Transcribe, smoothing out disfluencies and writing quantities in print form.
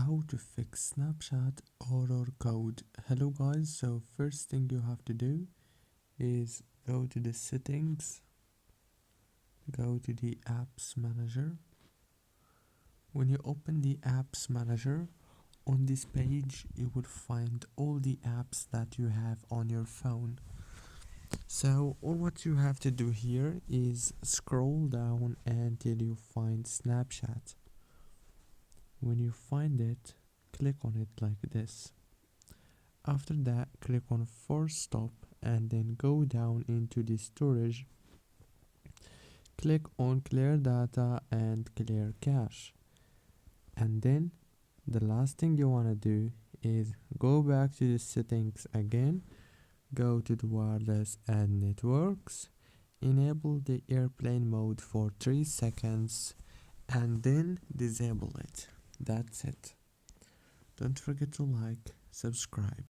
How to fix Snapchat error code. Hello guys, so first thing you have to do is go to the settings, go to the apps manager. When you open the apps manager, on this page you will find all the apps that you have on your phone. So all what you have to do here is scroll down until you find Snapchat. When you find it, click on it like this. After that, click on force stop and then go down into the storage. Click on clear data and clear cache. And then the last thing you want to do is go back to the settings again, go to the wireless and networks, enable the airplane mode for 3 seconds and then disable it. That's it. Don't forget to like, subscribe.